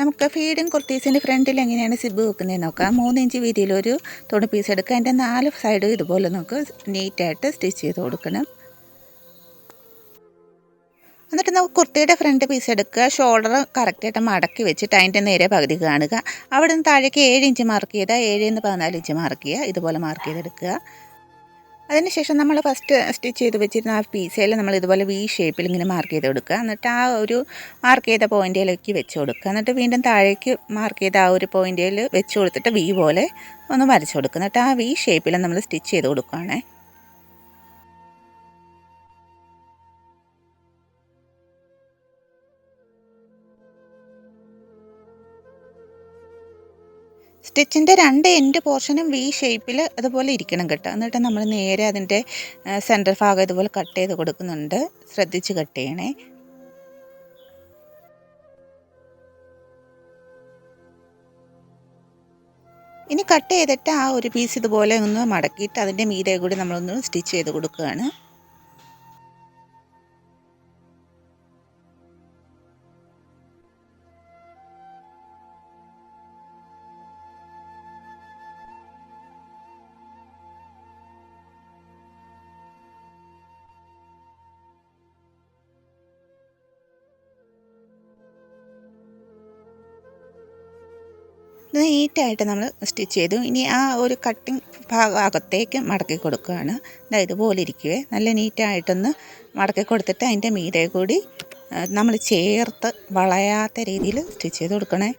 നമുക്ക് ഫീഡിങ് കുർത്തീസിൻ്റെ ഫ്രണ്ടിൽ എങ്ങനെയാണ് സിബ് വെക്കുന്നതെന്ന് നോക്കാം. 3 ഇഞ്ച് വീതിയിലൊരു തുണി പീസ് എടുക്കുക. അതിൻ്റെ 4 സൈഡും ഇതുപോലെ നമുക്ക് നീറ്റായിട്ട് സ്റ്റിച്ച് ചെയ്ത് കൊടുക്കണം. എന്നിട്ട് നമുക്ക് കുർത്തിയുടെ ഫ്രണ്ട് പീസ് എടുക്കുക. ഷോൾഡർ കറക്റ്റായിട്ട് മടക്കി വെച്ചിട്ട് അതിൻ്റെ നേരെ പകുതി കാണുക. അവിടെ നിന്ന് താഴേക്ക് 7 ഇഞ്ച് മാർക്ക് ചെയ്താൽ 7 നിന്ന് 14 ഇഞ്ച് മാർക്ക് ചെയ്യുക. ഇതുപോലെ മാർക്ക് ചെയ്തെടുക്കുക. അതിനുശേഷം നമ്മൾ ഫസ്റ്റ് സ്റ്റിച്ച് ചെയ്ത് വെച്ചിരുന്ന ആ പീസയിൽ നമ്മൾ ഇതുപോലെ വി ഷേപ്പിൽ ഇങ്ങനെ മാർക്ക് ചെയ്ത് കൊടുക്കുക. എന്നിട്ട് ആ ഒരു മാർക്ക് ചെയ്ത പോയിൻറ്റിലേക്ക് വെച്ച് കൊടുക്കുക. എന്നിട്ട് വീണ്ടും താഴേക്ക് മാർക്ക് ചെയ്ത ആ ഒരു പോയിൻറ്റിൽ വെച്ച് കൊടുത്തിട്ട് വി പോലെ ഒന്ന് വരച്ച് കൊടുക്കുക. എന്നിട്ട് ആ വി ഷേപ്പിൽ നമ്മൾ സ്റ്റിച്ച് ചെയ്ത് കൊടുക്കുകയാണേ. സ്റ്റിച്ചിൻ്റെ 2 എൻഡ് പോർഷനും വി ഷേപ്പിൽ അതുപോലെ ഇരിക്കണം കേട്ടോ. എന്നിട്ട് നമ്മൾ നേരെ അതിൻ്റെ സെൻറ്റർ ഭാഗം ഇതുപോലെ കട്ട് ചെയ്ത് കൊടുക്കുന്നുണ്ട്. ശ്രദ്ധിച്ച് കട്ട് ചെയ്യണേ. ഇനി കട്ട് ചെയ്തിട്ട് ആ ഒരു പീസ് ഇതുപോലെ ഒന്ന് മടക്കിയിട്ട് അതിൻ്റെ മീതെ കൂടി നമ്മളൊന്ന് സ്റ്റിച്ച് ചെയ്ത് കൊടുക്കുകയാണ്. നീറ്റായിട്ട് നമ്മൾ സ്റ്റിച്ച് ചെയ്തു. ഇനി ആ ഒരു കട്ടിങ് ഭാഗത്തേക്ക് മടക്കി കൊടുക്കുകയാണ്. ഇതുപോലെ ഇരിക്കുവേ. നല്ല നീറ്റായിട്ടൊന്ന് മടക്കി കൊടുത്തിട്ട് അതിൻ്റെ മീതെ കൂടി നമ്മൾ ചേർത്ത് വളയാത്ത രീതിയിൽ സ്റ്റിച്ച് ചെയ്ത് കൊടുക്കണേ.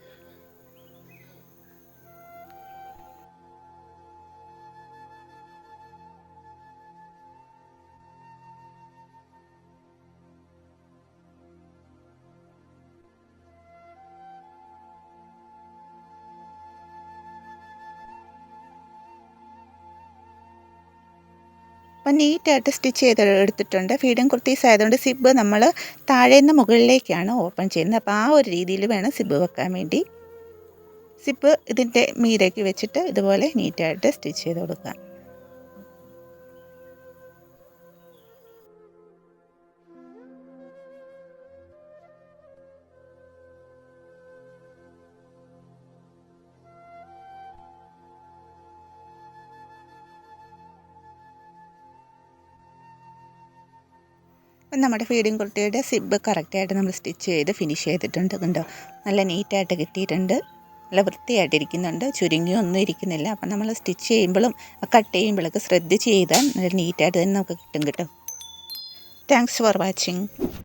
അപ്പം നീറ്റായിട്ട് സ്റ്റിച്ച് ചെയ്ത് എടുത്തിട്ടുണ്ട്. ഫീഡിങ് കുർത്തീസ് ആയതുകൊണ്ട് സിബ് നമ്മൾ താഴേന്ന് മുകളിലേക്കാണ് ഓപ്പൺ ചെയ്യുന്നത്. അപ്പോൾ ആ ഒരു രീതിയിൽ വേണം സിബ് വെക്കാൻ വേണ്ടി. സിബ് ഇതിൻ്റെ മീതേക്ക് വെച്ചിട്ട് ഇതുപോലെ നീറ്റായിട്ട് സ്റ്റിച്ച് ചെയ്ത് കൊടുക്കാം. നമ്മുടെ ഫീഡിങ് കുർത്തിയുടെ സിബ് കറക്റ്റായിട്ട് നമ്മൾ സ്റ്റിച്ച് ചെയ്ത് ഫിനിഷ് ചെയ്തിട്ടുണ്ട്. കണ്ടോ, നല്ല നീറ്റായിട്ട് കിട്ടിയിട്ടുണ്ട്. നല്ല വൃത്തിയായിട്ടിരിക്കുന്നുണ്ട്. ചുരുങ്ങിയൊന്നും ഇരിക്കുന്നില്ല. അപ്പം നമ്മൾ സ്റ്റിച്ച് ചെയ്യുമ്പോഴും കട്ട് ചെയ്യുമ്പോഴൊക്കെ ശ്രദ്ധിച്ച് ചെയ്താൽ നല്ല നീറ്റായിട്ട് തന്നെ നമുക്ക് കിട്ടും കേട്ടോ. Thanks for watching.